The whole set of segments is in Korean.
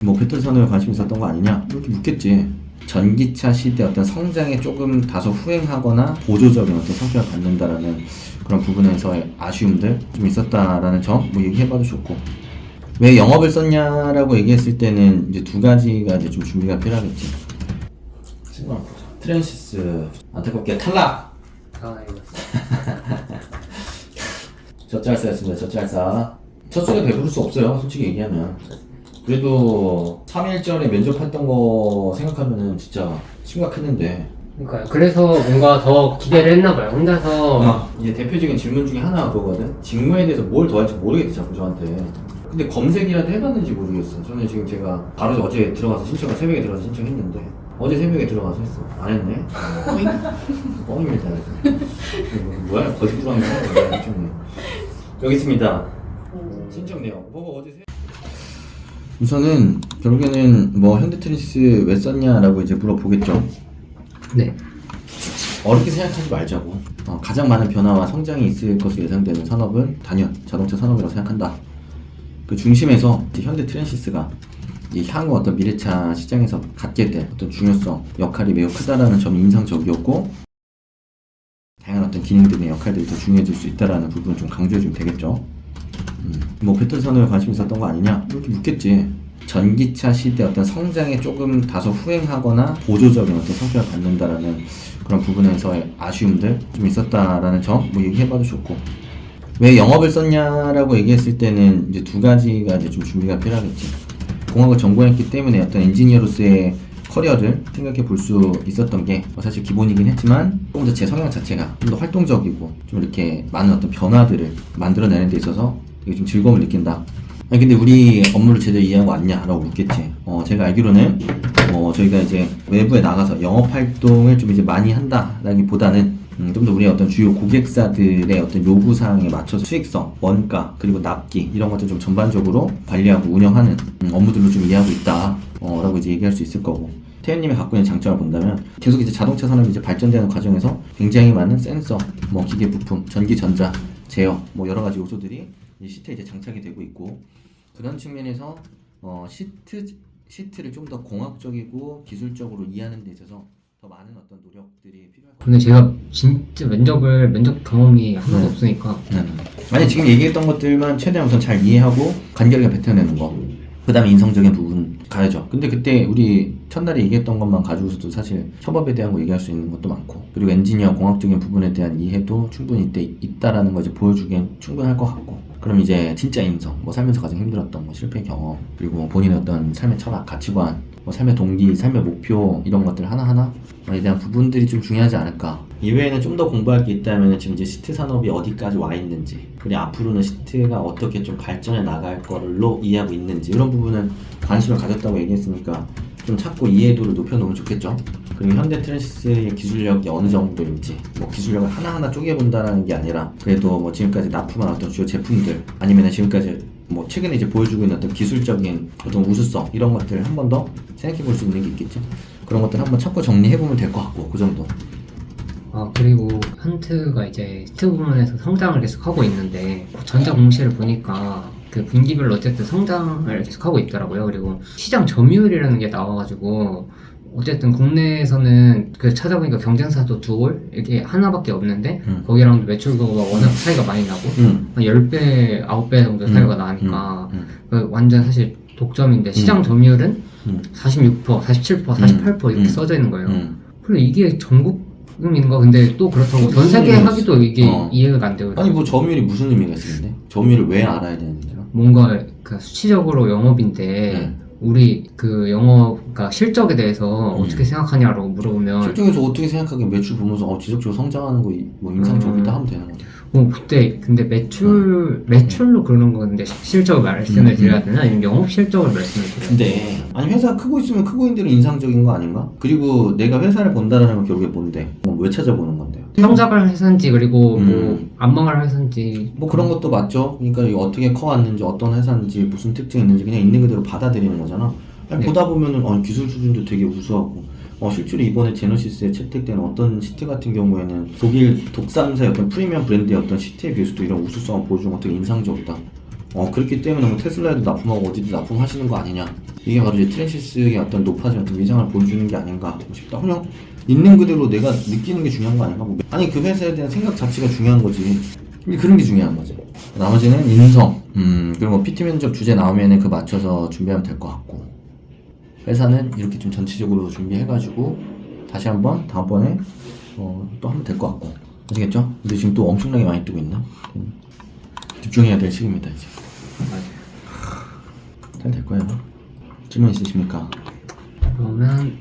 뭐 배터리선에 관심 있었던 거 아니냐? 이렇게 묻겠지. 전기차 시대 어떤 성장에 조금 다소 후행하거나 보조적인 어떤 성격을 갖는다라는 그런 부분에서의 아쉬움들 좀 있었다라는 점 뭐 얘기해봐도 좋고, 왜 영업을 썼냐라고 얘기했을 때는 이제 두 가지가 이제 좀 준비가 필요하겠지. 친구 한번 보자. 트랜시스 안타깝게 탈락. 젖잘싸였습니다. 젖잘싸. 첫 속에 배부를 수 없어요, 솔직히 얘기하면. 그래도 3.1절에 면접했던 거 생각하면은 진짜 심각했는데. 그러니까요. 그래서 뭔가 더 기대를 했나봐요. 혼자서. 이제 대표적인 질문 중에 하나가 그거거든. 직무에 대해서 뭘 더 할지 모르겠지, 자꾸 저한테. 근데 검색이라도 해봤는지 모르겠어. 저는 지금 제가 바로 어제 들어가서 새벽에 들어가서 신청했는데, 어제 새벽에 들어가서 했어. 안 했네? 뻥입니다. 뭐야, 거짓부렁이 하는 여기 있습니다. 신청 내용. 보고 어제 우선은 결국에는 뭐 현대트랜시스 왜 썼냐라고 이제 물어보겠죠. 네. 어렵게 생각하지 말자고. 가장 많은 변화와 성장이 있을 것으로 예상되는 산업은 단연 자동차 산업이라고 생각한다. 그 중심에서 현대트랜시스가 이 향후 어떤 미래차 시장에서 갖게 될 어떤 중요성, 역할이 매우 크다라는 점이 인상적이었고, 다양한 어떤 기능들의 역할들이 더 중요해질 수 있다라는 부분을 좀 강조해주면 되겠죠. 뭐 배터리선에 관심 있었던 거 아니냐? 이렇게 묻겠지. 전기차 시대 어떤 성장에 조금 다소 후행하거나 보조적인 어떤 성격을 갖는다라는 그런 부분에서의 아쉬움들 좀 있었다라는 점 뭐 얘기해봐도 좋고, 왜 영업을 썼냐라고 얘기했을 때는 이제 두 가지가 이제 좀 준비가 필요하겠지. 공학을 전공했기 때문에 어떤 엔지니어로서의 커리어를 생각해 볼 수 있었던 게 사실 기본이긴 했지만, 조금 더 제 성향 자체가 좀 더 활동적이고 좀 이렇게 많은 어떤 변화들을 만들어내는 데 있어서 되게 좀 즐거움을 느낀다. 아니 근데 우리 업무를 제대로 이해하고 왔냐라고 묻겠지. 제가 알기로는 저희가 이제 외부에 나가서 영업 활동을 좀 이제 많이 한다라기보다는 좀 더 우리의 어떤 주요 고객사들의 어떤 요구사항에 맞춰서 수익성, 원가, 그리고 납기 이런 것들 좀 전반적으로 관리하고 운영하는 업무들로 좀 이해하고 있다 라고 이제 얘기할 수 있을 거고, 태연님이 갖고 있는 장점을 본다면 계속 이제 자동차 산업이 이제 발전되는 과정에서 굉장히 많은 센서, 뭐 기계 부품, 전기 전자, 제어, 뭐 여러 가지 요소들이 이 시트에 이제 장착이 되고 있고, 그런 측면에서 시트를 좀 더 공학적이고 기술적으로 이해하는 데 있어서 더 많은 어떤 노력들이 필요할 것 같아요. 근데 제가 진짜 면접 경험이 하나도 없으니까. 만약 지금 얘기했던 것들만 최대한 우선 잘 이해하고 간결하게 뱉어내는 거, 그 다음에 인성적인 부분 가야죠. 근데 그때 우리 첫날에 얘기했던 것만 가지고서도 사실 협업에 대한 거 얘기할 수 있는 것도 많고, 그리고 엔지니어 공학적인 부분에 대한 이해도 충분히 이때 있다라는 거 이제 보여주기엔 충분할 것 같고, 그럼 이제 진짜 인성, 뭐 살면서 가장 힘들었던 뭐 실패 경험, 그리고 본인의 어떤 삶의 철학, 가치관, 뭐 삶의 동기, 삶의 목표 이런 것들 하나하나에 대한 부분들이 좀 중요하지 않을까. 이외에는 좀 더 공부할 게 있다면 지금 이제 시트 산업이 어디까지 와 있는지, 그리고 앞으로는 시트가 어떻게 좀 발전해 나갈 거로 이해하고 있는지, 이런 부분은 관심을 가졌다고 얘기했으니까 좀 찾고 이해도를 높여놓으면 좋겠죠. 그리고 현대트랜시스의 기술력이 어느 정도인지, 뭐 기술력을 하나하나 쪼개본다라는 게 아니라 그래도 뭐 지금까지 납품한 어떤 주요 제품들, 아니면 지금까지 뭐 최근에 이제 보여주고 있는 어떤 기술적인 어떤 우수성, 이런 것들을 한 번 더 생각해 볼 수 있는 게 있겠죠. 그런 것들 한번 찾고 정리해보면 될 것 같고, 그 정도. 그리고 현트가 이제 시트 부문에서 성장을 계속 하고 있는데, 전자 공시를 보니까 그 분기별로 어쨌든 성장을 계속 하고 있더라고요. 그리고 시장 점유율이라는 게 나와가지고, 어쨌든 국내에서는 그 찾아보니까 경쟁사도 둘 이게 하나밖에 없는데, 거기랑 매출도가 워낙 차이가 많이 나고, 한 10배, 9배 정도 차이가 나니까 완전 사실 독점인데, 시장 점유율은 46%, 47%, 48% 이렇게 써져 있는 거예요. 그리고 이게 전국인가? 근데 또 그렇다고 전 세계 하기도 이게 이해가 안 되거든요. 아니 뭐 점유율이 무슨 의미가 있는데? 점유율을 왜 알아야 되는데요? 뭔가 그 수치적으로 영업인데, 우리 그 영업가 실적에 대해서 어떻게 생각하냐라고 물어보면, 실적에서 어떻게 생각하기엔 매출 보면서 지속적으로 성장하는 거 뭐 인상적이다 하면 되는 거죠. 그때 근데 매출로 그러는 건데 실적을 말씀을 드려야 되나? 아니면 영업 실적을 말씀을 드려야 되나? 근데 아니 회사가 크고 있으면 크고 있는 대로 인상적인 거 아닌가? 그리고 내가 회사를 본다라는 건 결국에 뭔데? 왜 찾아보는 건데요? 성장을 회사인지, 그리고 뭐 안망할 회사인지, 뭐 그런 것도 맞죠. 그러니까 이게 어떻게 커왔는지, 어떤 회사인지, 무슨 특징이 있는지 그냥 있는 그대로 받아들이는 거잖아. 아니, 네. 보다 보면은 기술 수준도 되게 우수하고, 실제로 이번에 제너시스에 채택된 어떤 시트 같은 경우에는 독일 독삼사의 어떤 프리미엄 브랜드의 어떤 시트에 비해서도 이런 우수성을 보여주는 거 되게 인상적이다. 그렇기 때문에 뭐 테슬라에도 납품하고 어디도 납품하시는 거 아니냐. 이게 바로 이제 트랜시스의 어떤 높아진 어떤 위상을 보여주는 게 아닌가 싶다. 그냥 있는 그대로 내가 느끼는 게 중요한 거 아닌가? 아니 그 회사에 대한 생각 자체가 중요한 거지. 그런 게 중요한 거지. 나머지는 인성, 그리고 뭐 PT 면접 주제 나오면은 그 맞춰서 준비하면 될 것 같고, 회사는 이렇게 좀 전체적으로 준비해가지고 다시 한번 다음번에 또 하면 될 것 같고. 아시겠죠? 근데 지금 또 엄청나게 많이 뜨고 있나? 집중해야 될 시기입니다 이제. 잘 될 거예요. 질문 있으십니까? 그러면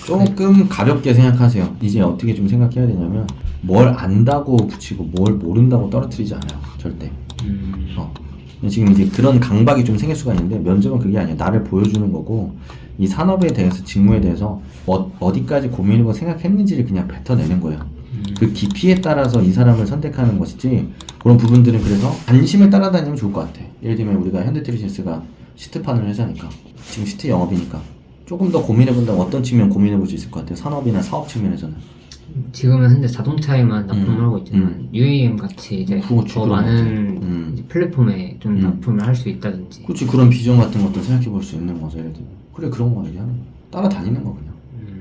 조금 가볍게 생각하세요. 이제 어떻게 좀 생각해야 되냐면, 뭘 안다고 붙이고 뭘 모른다고 떨어뜨리지 않아요. 절대. 지금 이제 그런 강박이 좀 생길 수가 있는데, 면접은 그게 아니야. 나를 보여주는 거고, 이 산업에 대해서, 직무에 대해서 어디까지 고민하고 생각했는지를 그냥 뱉어내는 거예요. 그 깊이에 따라서 이 사람을 선택하는 것이지, 그런 부분들은 그래서 관심을 따라다니면 좋을 것 같아. 예를 들면 우리가 현대트리신스가 시트 파는 회사니까, 지금 시트 영업이니까 조금 더 고민해본다면 어떤 측면 고민해볼 수 있을 것 같아요. 산업이나 사업 측면에서는. 지금은 현재 자동차에만 납품을 하고 있지만 UAM 같이 이제 그렇지, 더 그런 많은 이제 플랫폼에 좀 납품을 할 수 있다든지. 그렇지, 그런 비전 같은 것도 생각해볼 수 있는 거죠. 예를 들면 그래, 그런 거 얘기하는 거야. 따라다니는 거 그냥.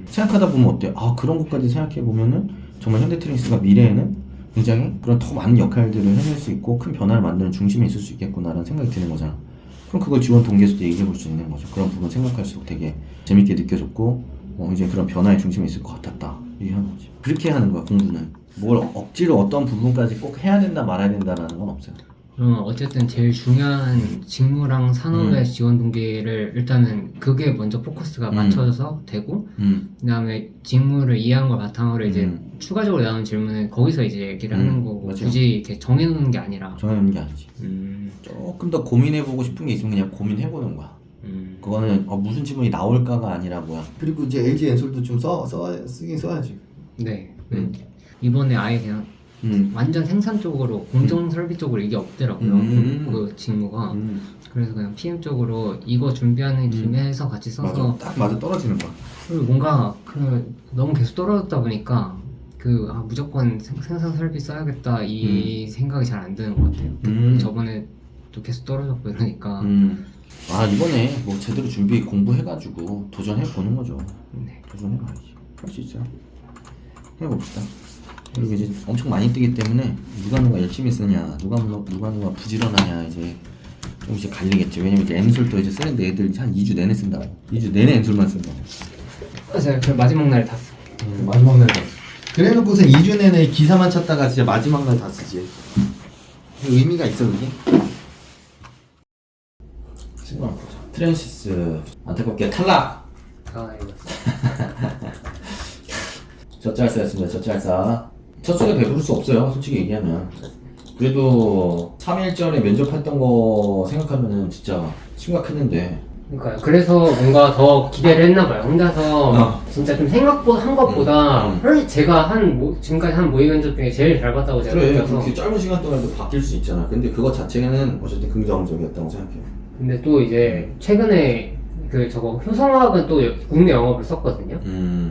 생각하다 보면 어때? 그런 것까지 생각해보면은 정말 현대트랜시스가 미래에는 굉장히 그런 더 많은 역할들을 해낼 수 있고 큰 변화를 만드는 중심에 있을 수 있겠구나라는 생각이 드는 거잖아. 그럼 그걸 지원 동기에서도 얘기해볼 수 있는 거죠. 그런 부분 생각할수록 되게 재밌게 느껴졌고, 이제 그런 변화의 중심에 있을 것 같았다 얘기하는 거지. 그렇게 하는 거야. 공부는 뭘 억지로 어떤 부분까지 꼭 해야 된다 말아야 된다라는 건 없어요. 어쨌든 제일 중요한 직무랑 산업의 지원 동기를 일단은 그게 먼저 포커스가 맞춰져서 되고, 그다음에 직무를 이해한 걸 바탕으로 이제 추가적으로 나오는 질문은 거기서 이제 얘기를 하는 거고, 맞아요. 굳이 이렇게 정해놓는 게 아니라. 정해놓는 게 아니지. 조금 더 고민해보고 싶은 게 있으면 그냥 고민해보는 거야. 그거는 무슨 질문이 나올까가 아니라 뭐야. 그리고 이제 LG 엔솔도 좀 쓰긴 써야지. 네. 이번에 아예 그냥 완전 생산 쪽으로, 공정 설비 쪽으로 이게 없더라고요. 그 직무가. 그래서 그냥 PM 쪽으로 이거 준비하는 김에 해서 같이 써서. 딱 맞아 떨어지는 거야. 그리고 뭔가 너무 계속 떨어졌다 보니까 무조건 생산 설비 써야겠다 이 생각이 잘 안 드는 것 같아요. 저번에 또 계속 떨어졌고 이러니까. 이번에 뭐 제대로 준비 공부해가지고 도전해보는 거죠. 네. 도전해봐야지. 할 수 있어요. 해봅시다. 그리고 이제 엄청 많이 뜨기 때문에 누가 열심히 쓰냐, 누가 부지런하냐 이제 좀 이제 갈리겠죠. 왜냐면 이제 엔솔도 이제 쓰는데 애들 한 2주 내내 쓴다고. 2주 내내 엔솔만 쓴다고. 맞아요. 그 마지막 날에 다 써. 마지막 날 다 쓰. 그래놓고서 2주 내내 기사만 찾다가 진짜 마지막 날 다 쓰지. 의미가 있어 그게? 친구 한번 보자. 트랜시스 안타깝게 탈락. 젖잘싸였습니다. 젖잘싸. 첫 손에 배부를 수 없어요. 솔직히 얘기하면. 그래도 3일전에 면접했던 거 생각하면은 진짜 심각했는데. 그러니까요. 그래서 뭔가 더 기대를 했나봐요. 혼자서 진짜 좀 생각보다 한 것보다 훨씬 제가 지금까지 한 모의 면접 중에 제일 잘 봤다고 제가 그래, 느껴서. 그렇게 짧은 시간 동안에도 바뀔 수 있잖아. 근데 그거 자체는 어쨌든 긍정적이었다고 생각해요. 근데 또 이제 최근에 저거 효성화학은 또 국내 영업을 썼거든요.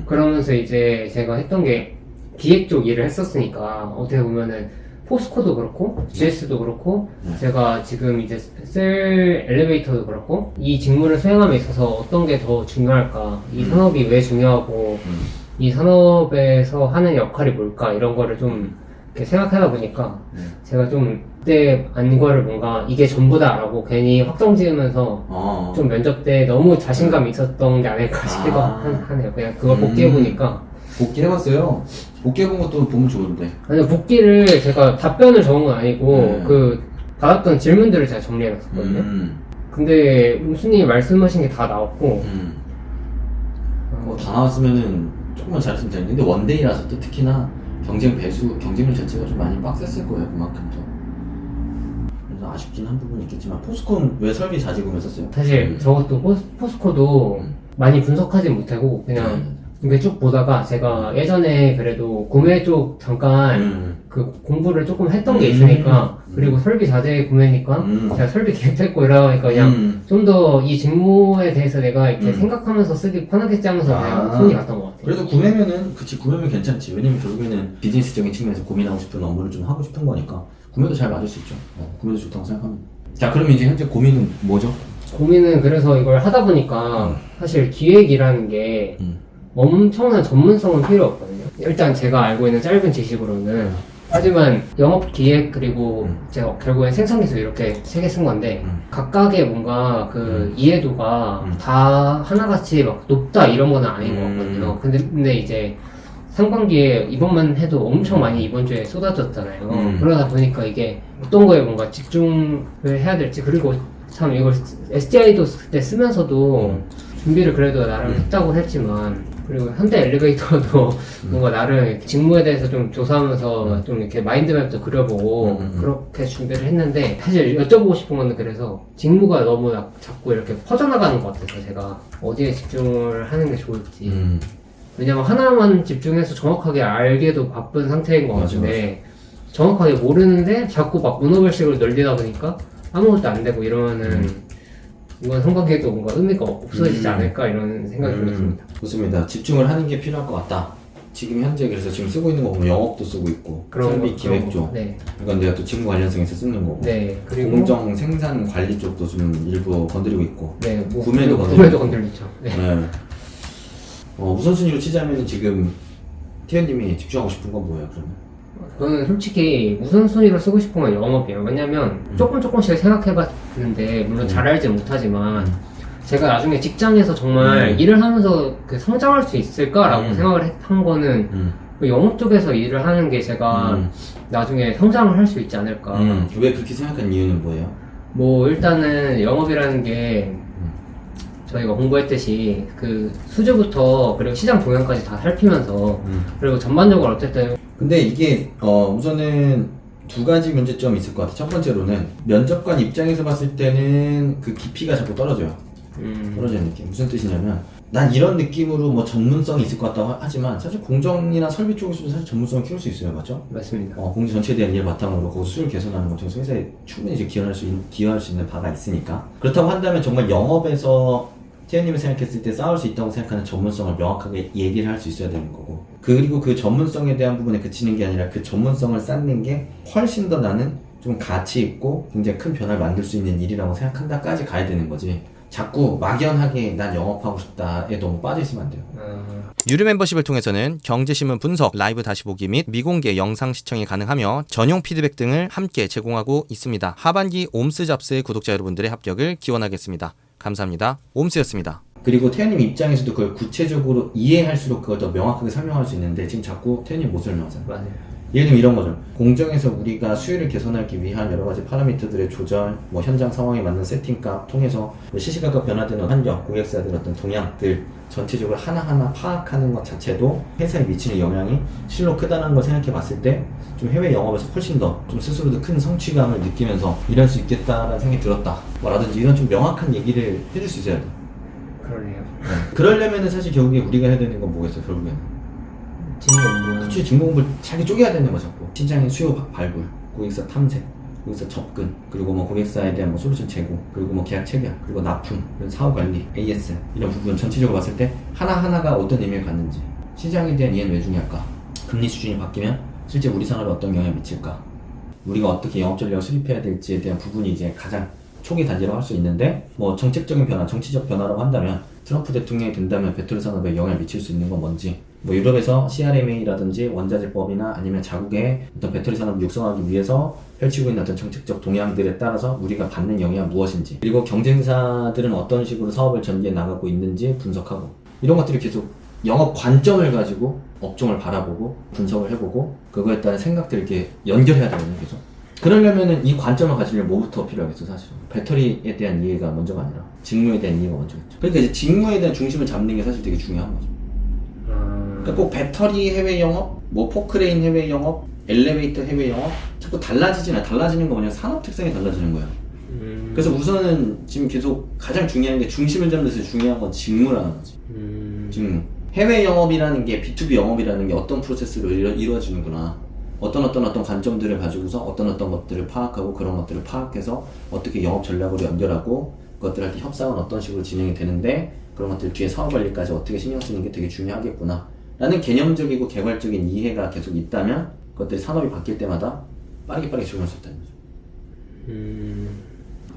그러면서 이제 제가 했던 게 기획 쪽 일을 했었으니까 어떻게 보면은 포스코도 그렇고 GS도 그렇고 제가 지금 이제 쓸 엘리베이터도 그렇고 이 직무를 수행함에 있어서 어떤 게 더 중요할까, 이 산업이 왜 중요하고 이 산업에서 하는 역할이 뭘까 이런 거를 좀 이렇게 생각하다 보니까 제가 좀 그때 안 거를 뭔가 이게 전부다라고 괜히 확정 지으면서 좀 면접 때 너무 자신감이 있었던 게 아닐까 싶기도 하네요. 그냥 그걸 복귀해보니까. 복귀해봤어요. 복귀해본 것도 보면 좋은데. 아니요, 복귀를 제가 답변을 적은 건 아니고 받았던 질문들을 제가 정리해놨었거든요. 근데 교수님이 말씀하신 게 다 나왔고 다 나왔으면은 조금만 잘했으면 되는데, 근데 원데이라서 또 특히나 경쟁률 자체가 좀 많이 빡셌을 거예요. 그만큼 더. 그래서 아쉽긴 한 부분이 있겠지만, 포스코는 왜 설비 자지구매 썼어요? 사실 저것도 포스코도 많이 분석하지 못하고 그냥 이렇게 쭉 보다가 제가 예전에 그래도 구매 쪽 잠깐 그 공부를 조금 했던 게 있으니까 그리고 설비 자재 구매니까 제가 설비 계획도 했고 이러니까 그냥 좀 더 이 직무에 대해서 내가 이렇게 생각하면서 쓰기 편하겠지 하면서 그냥 손이 갔던 것 같아요. 그래도 구매면은 그치 구매면 괜찮지. 왜냐면 결국에는 비즈니스적인 측면에서 고민하고 싶은 업무를 좀 하고 싶은 거니까 구매도 잘 맞을 수 있죠. 구매도 좋다고 생각합니다. 자 그럼 이제 현재 고민은 뭐죠? 고민은 그래서 이걸 하다 보니까 사실 기획이라는 게 엄청난 전문성은 필요 없거든요. 일단 제가 알고 있는 짧은 지식으로는 하지만 영업 기획 그리고 제가 결국엔 생산 기술 이렇게 세 개 쓴 건데 각각의 뭔가 그 이해도가 다 하나같이 막 높다 이런 건 아닌 것 같거든요. 근데 이제 상반기에 이번만 해도 엄청 많이 이번 주에 쏟아졌잖아요. 그러다 보니까 이게 어떤 거에 뭔가 집중을 해야 될지 그리고 참 이걸 SDI도 그때 쓰면서도 준비를 그래도 나름 했다고 했지만 그리고 현대 엘리베이터도 뭔가 나름 직무에 대해서 좀 조사하면서 좀 이렇게 마인드맵도 그려보고 그렇게 준비를 했는데 사실 여쭤보고 싶은 건 그래서 직무가 너무 자꾸 이렇게 퍼져나가는 것 같아서 제가 어디에 집중을 하는 게 좋을지 왜냐면 하나만 집중해서 정확하게 알게도 바쁜 상태인 것 같은데 정확하게 모르는데 자꾸 막 문어발식으로 널리다 보니까 아무것도 안 되고 이러면은 이건 상반기에도 뭔가 의미가 없어지지 않을까 이런 생각이 들었습니다. 좋습니다. 집중을 하는 게 필요할 것 같다. 지금 현재 그래서 지금 쓰고 있는 거 보면 영업도 쓰고 있고 설비 기획 쪽 이건 내가 또 직무 관련성에서 쓰는 거고 그리고 공정 생산 관리 쪽도 좀 일부 건드리고 있고 뭐 구매도 건드리죠. 우선순위로 치자면 지금 티현님이 집중하고 싶은 건 뭐예요 그러면? 저는 솔직히 우선순위로 쓰고 싶은 건 영업이에요. 왜냐면 조금씩 생각해봤는데 물론 잘 알지 못하지만 제가 나중에 직장에서 정말 일을 하면서 그 성장할 수 있을까라고 생각을 한 거는 그 영업 쪽에서 일을 하는 게 제가 나중에 성장을 할 수 있지 않을까. 왜 그렇게 생각한 이유는 뭐예요? 뭐 일단은 영업이라는 게 저희가 공부했듯이 그 수주부터 그리고 시장 동향까지 다 살피면서 그리고 전반적으로 어쨌든 근데 이게 우선은 두 가지 문제점이 있을 것 같아요. 첫 번째로는 면접관 입장에서 봤을 때는 그 깊이가 자꾸 떨어져요. 떨어지는 느낌. 무슨 뜻이냐면 난 이런 느낌으로 뭐 전문성이 있을 것 같다고 하지만 사실 공정이나 설비 쪽에서도 사실 전문성을 키울 수 있어요. 맞죠? 맞습니다. 공정 전체에 대한 이해를 바탕으로 거기서 수율 개선하는 것 중에서 회사에 충분히 이제 기여할 수 있는 바가 있으니까 그렇다고 한다면 정말 영업에서 티현님이 생각했을 때 싸울 수 있다고 생각하는 전문성을 명확하게 얘기를 할 수 있어야 되는 거고 그리고 그 전문성에 대한 부분에 그치는 게 아니라 그 전문성을 쌓는 게 훨씬 더 나는 좀 가치 있고 굉장히 큰 변화를 만들 수 있는 일이라고 생각한다까지 가야 되는 거지 자꾸 막연하게 난 영업하고 싶다에 너무 빠져있으면 안 돼요. 유료 멤버십을 통해서는 경제신문 분석, 라이브 다시 보기 및 미공개 영상 시청이 가능하며 전용 피드백 등을 함께 제공하고 있습니다. 하반기 옴스잡스 구독자 여러분들의 합격을 기원하겠습니다. 감사합니다. 옴스였습니다. 그리고 태현님 입장에서도 그걸 구체적으로 이해할수록 그걸 더 명확하게 설명할 수 있는데 지금 자꾸 태현님 못 설명하잖아요. 맞아요. 예를 들면 이런 거죠. 공정에서 우리가 수율을 개선하기 위한 여러 가지 파라미터들의 조절, 뭐 현장 상황에 맞는 세팅값 통해서 시시각각 변화되는 환경, 고객사들 어떤 동향들 전체적으로 하나하나 파악하는 것 자체도 회사에 미치는 영향이 실로 크다는 걸 생각해 봤을 때 좀 해외 영업에서 훨씬 더 좀 스스로도 큰 성취감을 느끼면서 일할 수 있겠다라는 생각이 들었다. 뭐라든지 이런 좀 명확한 얘기를 해줄 수 있어야 돼. 그러네요. 그러려면은 사실 결국에 우리가 해야 되는 건 뭐겠어요, 결국에는? 직무 그치, 직무공부를 자기 쪼개야 되는 거 자꾸. 시장의 수요 발굴, 고객사 탐색, 고객사 접근, 그리고 뭐 고객사에 대한 뭐 솔루션 제공, 그리고 뭐 계약 체결, 그리고 납품, 그리고 사후 관리, AS 이런 부분 전체적으로 봤을 때 하나하나가 어떤 의미를 갖는지 시장에 대한 이해는 왜 중요할까? 금리 수준이 바뀌면 실제 우리 산업에 어떤 영향을 미칠까? 우리가 어떻게 영업 전략을 수립해야 될지에 대한 부분이 이제 가장 초기 단계라고 할 수 있는데 뭐 정책적인 변화, 정치적 변화라고 한다면 트럼프 대통령이 된다면 배터리 산업에 영향을 미칠 수 있는 건 뭔지 뭐 유럽에서 CRMA라든지 원자재법이나 아니면 자국의 어떤 배터리 산업을 육성하기 위해서 펼치고 있는 어떤 정책적 동향들에 따라서 우리가 받는 영향은 무엇인지 그리고 경쟁사들은 어떤 식으로 사업을 전개해 나가고 있는지 분석하고 이런 것들을 계속 영업 관점을 가지고 업종을 바라보고 분석을 해보고 그거에 따른 생각들을 이렇게 연결해야 되거든요 계속. 그러려면은 이 관점을 가지려면 뭐부터 필요하겠어 사실. 배터리에 대한 이해가 먼저가 아니라 직무에 대한 이해가 먼저겠죠. 그러니까 이제 직무에 대한 중심을 잡는 게 사실 되게 중요한 거죠. 그러니까 꼭 배터리 해외 영업, 뭐 포크레인 해외 영업, 엘리베이터 해외 영업 자꾸 달라지진 않아. 달라지는 거 뭐냐 산업 특성이 달라지는 거예요. 그래서 우선은 지금 계속 가장 중요한 게 중심을 잡는 데서 중요한 건 직무라는 거지. 직무. 해외 영업이라는 게 B2B 영업이라는 게 어떤 프로세스로 이루어지는구나. 어떤 관점들을 가지고서 어떤 것들을 파악하고 그런 것들을 파악해서 어떻게 영업 전략으로 연결하고 그것들한테 협상은 어떤 식으로 진행이 되는데 그런 것들 뒤에 사업 관리까지 어떻게 신경 쓰는 게 되게 중요하겠구나 라는 개념적이고 개괄적인 이해가 계속 있다면 그것들이 산업이 바뀔 때마다 빠르게 적용할 수 있다는 거죠.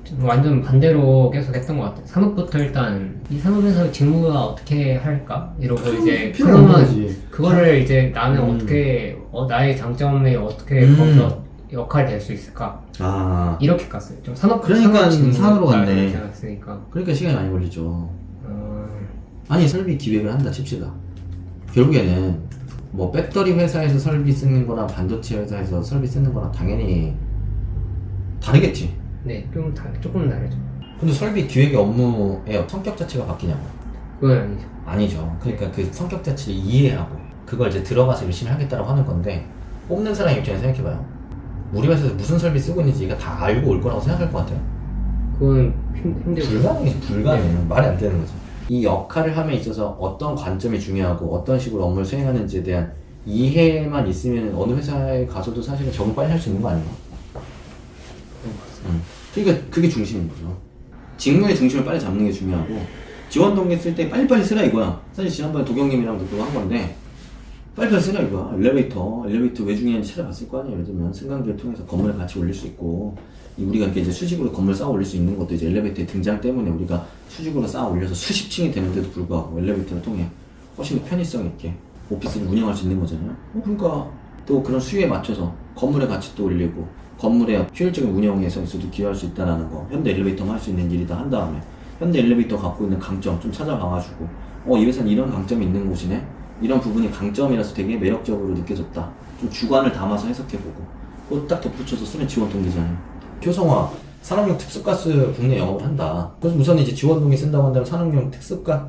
좀 완전 반대로 계속 했던 것 같아요. 산업부터 일단 이 산업에서 직무가 어떻게 할까 이러고 이제 필요 없는 그러면 거지. 그거를 이제 나는 어떻게 나의 장점에 어떻게 거기서 역할이 될 수 있을까 아 이렇게 갔어요. 좀 산업 그러니까 직무가 산업으로 갔네. 생각했으니까. 그러니까 시간이 많이 걸리죠. 아니 설비 기획을 한다 칩시다. 결국에는 뭐 배터리 회사에서 설비 쓰는 거랑 반도체 회사에서 설비 쓰는 거랑 당연히 다르겠지. 네, 조금 다르죠. 근데 설비 기획의 업무의 성격 자체가 바뀌냐고. 그건 아니죠. 아니죠. 그러니까 그 성격 자체를 이해하고 그걸 이제 들어가서 열심히 하겠다고 하는 건데 뽑는 사람 입장에서 생각해봐요. 우리 회사에서 무슨 설비 쓰고 있는지 얘가 다 알고 올 거라고 생각할 것 같아요. 그건 힘들죠. 불가능이지. 불가능. 말이 안 되는 거지. 이 역할을 함에 있어서 어떤 관점이 중요하고 어떤 식으로 업무를 수행하는지에 대한 이해만 있으면 어느 회사에 가서도 사실은 적응 빨리 할 수 있는 거 아닌가? 그러니까 그게 중심인 거죠. 직무의 중심을 빨리 잡는 게 중요하고 지원 동기 쓸 때 빨리빨리 쓰라 이거야. 사실 지난번에 도경님이랑도 그거 한 건데 빨리빨리 쓰라 이거야. 엘리베이터 왜 중요한지 찾아봤을 거 아니에요. 예를 들면 승강기를 통해서 건물을 같이 올릴 수 있고 우리가 이렇게 이제 수직으로 건물 쌓아 올릴 수 있는 것도 이제 엘리베이터의 등장 때문에 우리가 수직으로 쌓아 올려서 수십 층이 되는데도 불구하고 엘리베이터를 통해 훨씬 더 편의성 있게 오피스를 운영할 수 있는 거잖아요. 그러니까 또 그런 수요에 맞춰서 건물의 가치도 올리고 건물의 효율적인 운영에서도 기여할 수 있다는 거. 현대 엘리베이터만 할 수 있는 일이다 한 다음에 현대 엘리베이터 갖고 있는 강점 좀 찾아봐가지고 이 회사는 이런 강점이 있는 곳이네. 이런 부분이 강점이라서 되게 매력적으로 느껴졌다. 좀 주관을 담아서 해석해보고 그거 딱 덧붙여서 쓰면 지원 동기잖아요. 효성화 산업용 특수가스 국내 영업을 한다. 그래서 우선 이제 지원동기 쓴다고 한다면 산업용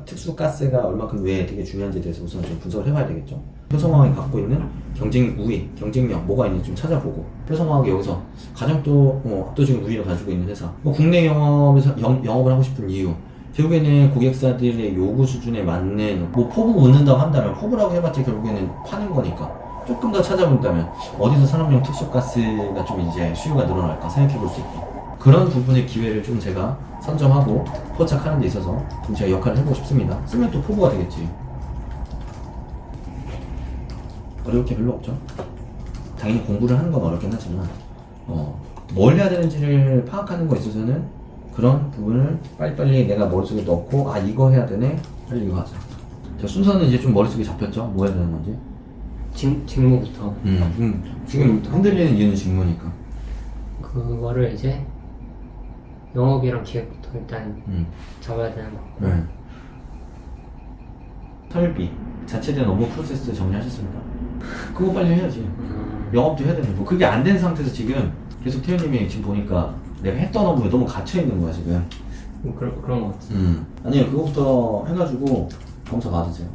특수가스가 얼마큼 왜 되게 중요한지에 대해서 우선 좀 분석을 해봐야 되겠죠. 효성화학이 갖고 있는 경쟁 우위, 경쟁력 뭐가 있는지 좀 찾아보고 효성화학이 여기서 가장 또 압도적인 우위를 가지고 있는 회사. 국내 영업에서 영업을 하고 싶은 이유. 결국에는 고객사들의 요구 수준에 맞는 포부 묻는다고 한다면 포부라고 해봤자 결국에는 파는 거니까. 조금 더 찾아본다면 어디서 산업용 특수가스가 좀 이제 수요가 늘어날까 생각해 볼 수 있고 그런 부분의 기회를 좀 제가 선점하고 포착하는 데 있어서 좀 제가 역할을 해보고 싶습니다. 쓰면 또 포부가 되겠지. 어려울 게 별로 없죠. 당연히 공부를 하는 건 어렵긴 하지만 뭘 해야 되는지를 파악하는 거에 있어서는 그런 부분을 빨리빨리 내가 머릿속에 넣고 이거 해야 되네 빨리 이거 하자. 자, 순서는 이제 좀 머릿속에 잡혔죠. 뭐 해야 되는 건지. 직무부터 지금 흔들리는 이유는 직무니까. 그거를 이제 영업이랑 기획부터 일단 잡아야 되는 거. 네. 설비 자체에 대한 업무 프로세스 정리하셨습니까? 그거 빨리 해야지. 영업도 해야 되는 거. 그게 안 된 상태에서 지금 계속 태현님이 지금 보니까 내가 했던 업무에 너무 갇혀 있는 거야 지금. 그런 거 같아. 아니요, 그거부터 해가지고 검사 받으세요.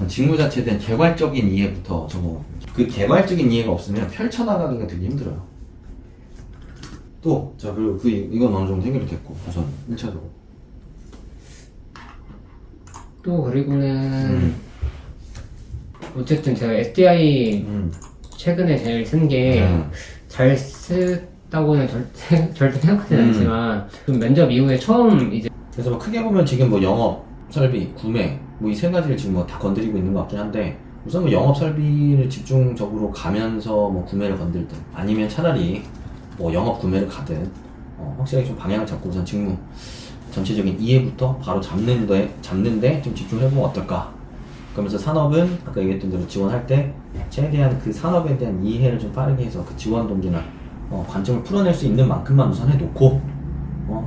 직무 자체에 대한 개괄적인 이해부터 저거. 그 개괄적인 이해가 없으면 펼쳐나가기가 되게 힘들어요. 또, 자, 그리고 이건 어느 정도 해결이 됐고, 우선 1차적으로. 또 그리고는 어쨌든 제가 SDI 최근에 제일 쓴 게 잘 쓰다고는 절대 생각하지 않지만 좀 면접 이후에 처음 이제 그래서 뭐 크게 보면 지금 뭐 영업, 설비, 구매 뭐 이 세 가지를 지금 뭐 다 건드리고 있는 것 같긴 한데 우선 뭐 영업 설비를 집중적으로 가면서 뭐 구매를 건들든 아니면 차라리 뭐 영업 구매를 가든 확실하게 좀 방향을 잡고 우선 직무 전체적인 이해부터 바로 잡는데 좀 집중해보면 어떨까. 그러면서 산업은 아까 얘기했던 대로 지원할 때 최대한 그 산업에 대한 이해를 좀 빠르게 해서 그 지원 동기나 관점을 풀어낼 수 있는 만큼만 우선 해놓고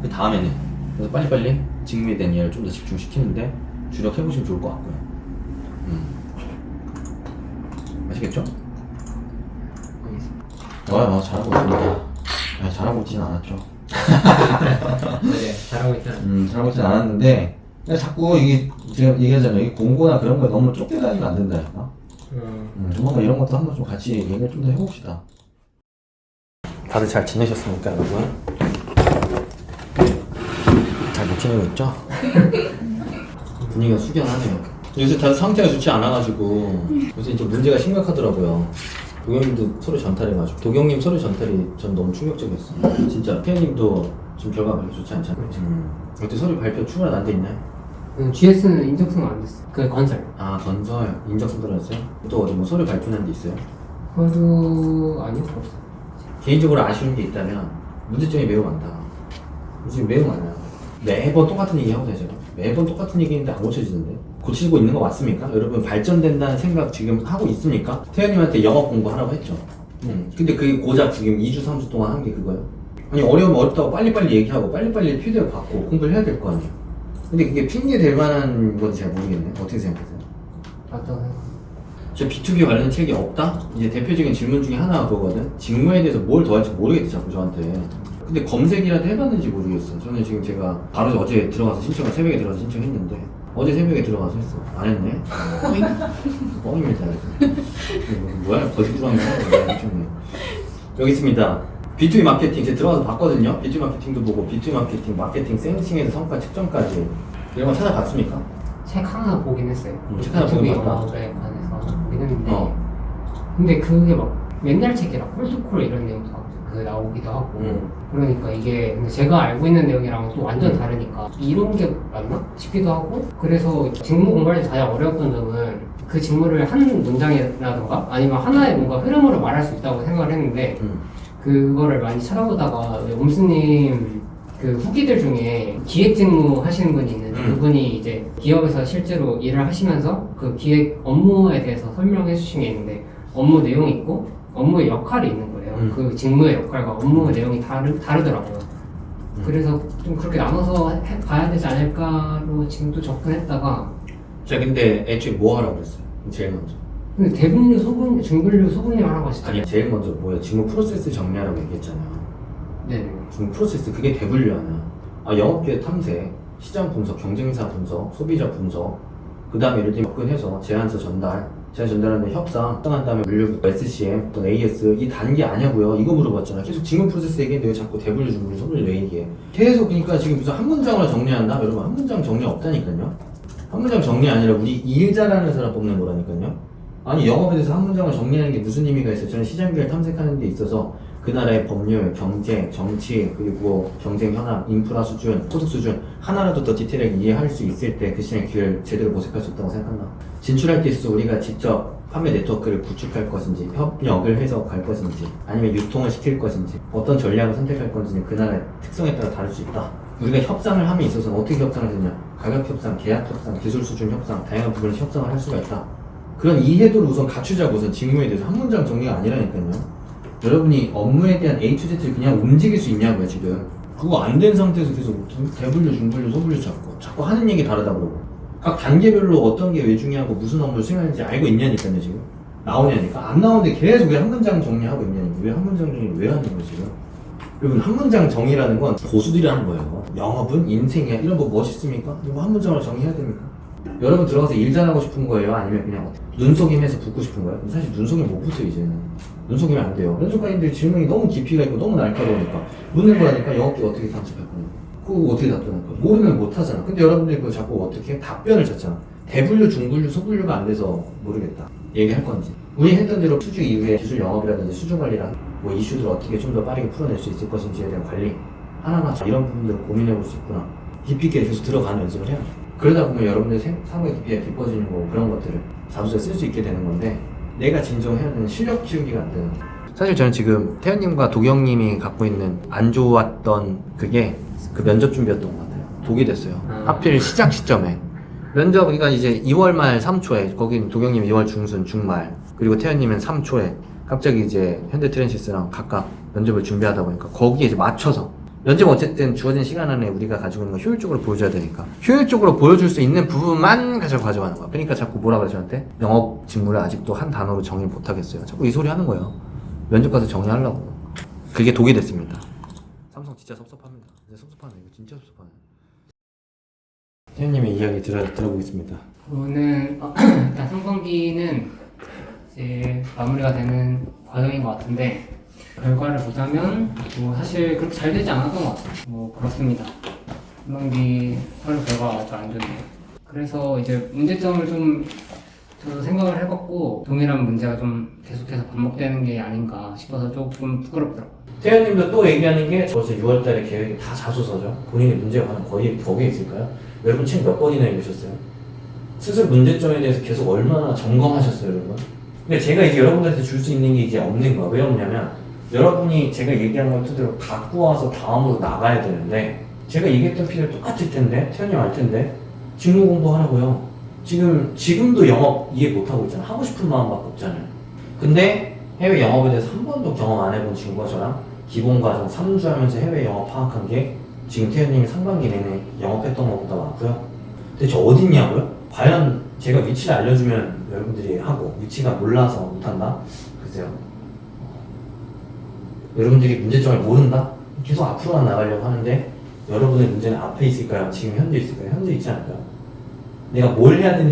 그 다음에는 그래서 빨리빨리 직무에 대한 이해를 좀 더 집중시키는데 주력해보시면 좋을 것 같고요. 아시겠죠? 잘하고 있습니다. 잘하고 있지는 않았죠. 네, 잘하고 있잖아요. 잘하고 있지는 않았는데 자꾸 이게 제가 얘기하잖아요. 이게 공고나 그런 거에 너무 쫓겨다니면 안 된다니까. 조만간 이런 것도 한번 좀 같이 얘기를 좀 더 해봅시다. 다들 잘 지내셨습니까, 여러분? 잘 못 지내고 있죠? 분위기가 숙연하네요. 요새 다들 상태가 좋지 않아가지고 요새 좀 문제가 심각하더라고요. 도경님도 서류 전탈해가지고 도경님 서류 전탈이 전 너무 충격적이었어. 진짜 태연님도 지금 결과가 별로 좋지 않잖아요. 어때 서류 발표 출발 안 돼 있나요? GS는 인적성 안 됐어. 그 건설. 아 건설 인적성 들어갔어요? 또 어디 뭐 서류 발표한 데 있어요? 서류 아니요 없어. 개인적으로 아쉬운 게 있다면 문제점이 매우 많다. 지금 매우 많아요. 매번 똑같은 얘기 하고 다니죠. 매번 똑같은 얘기인데 안 고쳐지는데 고치고 있는 거 맞습니까? 여러분 발전된다는 생각 지금 하고 있습니까? 태연님한테 영어 공부하라고 했죠. 근데 그게 고작 지금 2주 3주 동안 한 게 그거예요. 아니 어려우면 어렵다고 빨리빨리 얘기하고 빨리빨리 피드백 받고 공부를 해야 될 거 아니에요. 근데 그게 핑계 될 만한 건지 잘 모르겠네. 어떻게 생각하세요? 맞다. 저 B2B 관련 책이 없다? 이제 대표적인 질문 중에 하나가 그거거든. 직무에 대해서 뭘 더 할지 모르겠지 자꾸 저한테. 근데 검색이라도 해봤는지 모르겠어. 저는 지금 제가 바로 어제 들어가서 신청을 새벽에 들어가서 신청했는데 어제 새벽에 들어가서 했어. 안 했네. 뻥입니다. 뭐야 거짓부렁이 하는 여기 있습니다. B2B 마케팅 제가 들어가서 봤거든요. B2B 마케팅도 보고 B2B 마케팅 센싱에서 성과 측정까지 이런 거 찾아봤습니까? 책 하나 보긴 했어요. 책 하나 보긴 봤다. 영업에 관해서 보긴 했는데 근데 그게 막 맨날 책이라 콜투콜 이런 내용도 나오기도 하고 그러니까 이게 근데 제가 알고 있는 내용이랑 또 완전 다르니까 이런 게 맞나 싶기도 하고 그래서 직무 공부할 때 가장 어려웠던 점은 그 직무를 한 문장이라던가 아니면 하나의 뭔가 흐름으로 말할 수 있다고 생각을 했는데 그거를 많이 찾아보다가 옴스님 그 후기들 중에 기획 직무 하시는 분이 있는데 그분이 이제 기업에서 실제로 일을 하시면서 그 기획 업무에 대해서 설명해 주신 게 있는데 업무 내용이 있고 업무의 역할이 있는 거예요. 그 직무의 역할과 업무의 내용이 다르더라고요. 그래서 좀 그렇게 나눠서 봐야 되지 않을까로 지금 또 접근했다가 자 근데 애초에 뭐 하라고 그랬어요? 제일 먼저 근데 대분류, 소분, 중분류, 소분류 하라고 하시잖아요. 아니 제일 먼저 뭐야 직무 프로세스 정리하라고 얘기했잖아요. 네. 직무 프로세스 그게 대분류 하나. 아 영업기획 탐색, 시장 분석, 경쟁사 분석, 소비자 분석 그 다음에 예를 들면 접근해서 제안서 전달 제안 전달하는 협상한 다음에 물류, SCM, 또 AS 이 단계 아냐고요. 이거 물어봤잖아. 계속 직무 프로세스 얘기했는데 왜 자꾸 대분류, 중분류, 소분류 왜 얘기해? 계속 그러니까 지금 무슨 한 문장으로 정리한다? 여러분 한 문장 정리 없다니까요. 한 문장 정리 아니라 우리 일 잘하는 사람 뽑는 거라니까요. 아니 영업에 대해서 한 문장을 정리하는 게 무슨 의미가 있어요? 저는 시장기를 탐색하는 데 있어서 그 나라의 법률, 경제, 정치, 그리고 경쟁 현황, 인프라 수준, 소득 수준 하나라도 더 디테일하게 이해할 수 있을 때 그 시장의 기회를 제대로 모색할 수 있다고 생각한다. 진출할 때 있어서 우리가 직접 판매 네트워크를 구축할 것인지 협력을 해서 갈 것인지 아니면 유통을 시킬 것인지 어떤 전략을 선택할 건지는 그 나라의 특성에 따라 다를 수 있다. 우리가 협상을 함에 있어서는 어떻게 협상을 했냐? 가격 협상, 계약 협상, 기술 수준 협상, 다양한 부분에서 협상을 할 수가 있다. 그런 이해도를 우선 갖추자고 우선 직무에 대해서 한 문장 정리가 아니라니까요. 여러분이 업무에 대한 A to Z를 그냥 움직일 수 있냐고요 지금. 그거 안 된 상태에서 계속 대분류, 중분류, 소분류 자꾸 하는 얘기 다르다 그러고 각 단계별로 어떤 게 왜 중요하고 무슨 업무를 수행하는지 알고 있냐니까요 지금. 나오냐니까. 안 나오는데 계속 왜 한 문장 정리하고 있냐니까. 왜 한 문장 정리를 왜 하는 거예요 지금. 여러분 한 문장 정리라는 건 고수들이 하는 거예요. 영업은 인생이야. 이런 거 멋있습니까? 이거 한 문장으로 정리해야 됩니까? 여러분 들어가서 일 잘하고 싶은 거예요? 아니면 그냥 눈속임해서 붙고 싶은 거예요? 사실 눈속임 못 붙어 이제는. 눈속이면 안 돼요. 연수과인들 질문이 너무 깊이가 있고 너무 날카로우니까 묻는 거라니까 영업계 어떻게 탐색할 거냐. 그거 어떻게 답변할 거야? 모르면 못 하잖아. 근데 여러분들이 그거 자꾸 어떻게 답변을 찾잖아. 대분류, 중분류, 소분류가 안 돼서 모르겠다. 얘기할 건지. 우리 했던 대로 수주 이후에 기술 영업이라든지 수주 관리랑 뭐 이슈들을 어떻게 좀 더 빠르게 풀어낼 수 있을 것인지에 대한 관리 하나하나 이런 부분들을 고민해 볼 수 있구나. 깊이 있게 계속 들어가는 연습을 해야죠. 그러다 보면 여러분들 상호의 깊이가 깊어지는 거고 그런 것들을 자소서에 쓸 수 있게 되는 건데 내가 진정 해야 되는 실력 키우기가 안 되는 거야. 사실 저는 지금 태연님과 도경님이 갖고 있는 안 좋았던 그게 그 면접 준비였던 것 같아요. 독이 됐어요. 하필 시작 시점에 면접 그러니까 이제 2월 말 3초에 거긴 도경님 2월 중순 중말 그리고 태연님은 3초에 갑자기 이제 현대트랜시스랑 각각 면접을 준비하다 보니까 거기에 이제 맞춰서 면접은 어쨌든 주어진 시간 안에 우리가 가지고 있는 걸 효율적으로 보여줘야 되니까 효율적으로 보여줄 수 있는 부분만 가져가는 거야. 그러니까 자꾸 뭐라 그래 저한테 영업 직무를 아직도 한 단어로 정리 못하겠어요. 자꾸 이 소리 하는 거예요. 면접 가서 정리하려고. 그게 독이 됐습니다. 삼성 진짜 섭섭합니다. 진짜 섭섭하네. 이거 진짜 섭섭하네. 태연님의 이야기 들어보겠습니다. 저는 일단 상반기는 이제 마무리가 되는 과정인 것 같은데 결과를 보자면 뭐 사실 그렇게 잘 되지 않았던 것 같아요. 뭐 그렇습니다. 상반기 서류 결과가 아주 안 좋네요. 그래서 이제 문제점을 좀 저도 생각을 해봤고 동일한 문제가 좀 계속해서 반복되는 게 아닌가 싶어서 조금 부끄럽더라고요. 태현님도 또 얘기하는 게 벌써 6월달에 계획이 다 자소서죠. 본인의 문제가 하나 거기에 있을까요? 여러분 책 몇 번이나 읽으셨어요? 스스로 문제점에 대해서 계속 얼마나 점검하셨어요, 여러분? 근데 제가 이제 여러분들한테 줄 수 있는 게 이제 없는 거야. 왜 없냐면 여러분이 제가 얘기한 걸 토대로 갖고 와서 다음으로 나가야 되는데 제가 얘기했던 필요 똑같을 텐데 태현님 알 텐데 직무 공부하라고요. 지금도 영업 이해 못하고 있잖아. 하고 싶은 마음밖에 없잖아요. 근데 해외 영업에 대해서 한 번도 경험 안 해본 친구가 저랑 기본 과정 3주 하면서 해외 영업 파악한 게 지금 태현님이 상반기 내내 영업했던 것보다 많고요. 대체 어디 있냐고요? 과연 제가 위치를 알려주면 여러분들이 하고 위치가 몰라서 못한다? 글쎄요. 여러분들이 문제점을 모른다? 계속 앞으로만 나가려고 하는데 여러분의 문제는 앞에 있을까요? 지금 현재 있을까요? 현재 있지 않을까요? 내가 뭘 해야 되는지